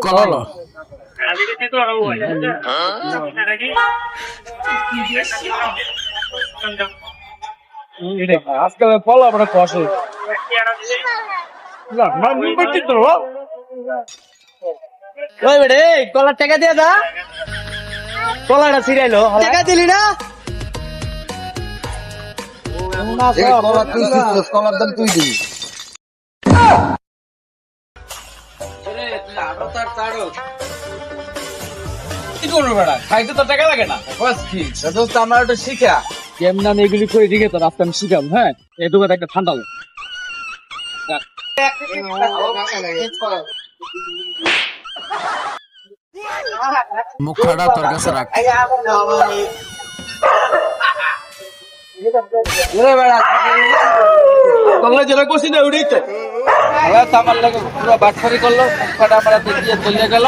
কলালো আজকাল ফলো আমরা কষে ওই বেড়ে কলার টাকা দিয়ে দা কলাটা ছিড়াইলো টাকা দিলি না কলার দাম তুই দিবি কি করবো বেড়া খাইতে তো টাকা লাগে না বাস কি দোস্ত আমার একটা শিখা কেমন আমি এগুলি করে দিকে তো রাস্তা আমি শিখাম হ্যাঁ এই দোকানে একটা ঠান্ডা মুখটা তোর কাছে রাখ তোমরা যেটা করছি না ওইটাই তো আমার লাগে পুরো বাটফারি করলো মুখটা আমরা দেখিয়ে চলে গেল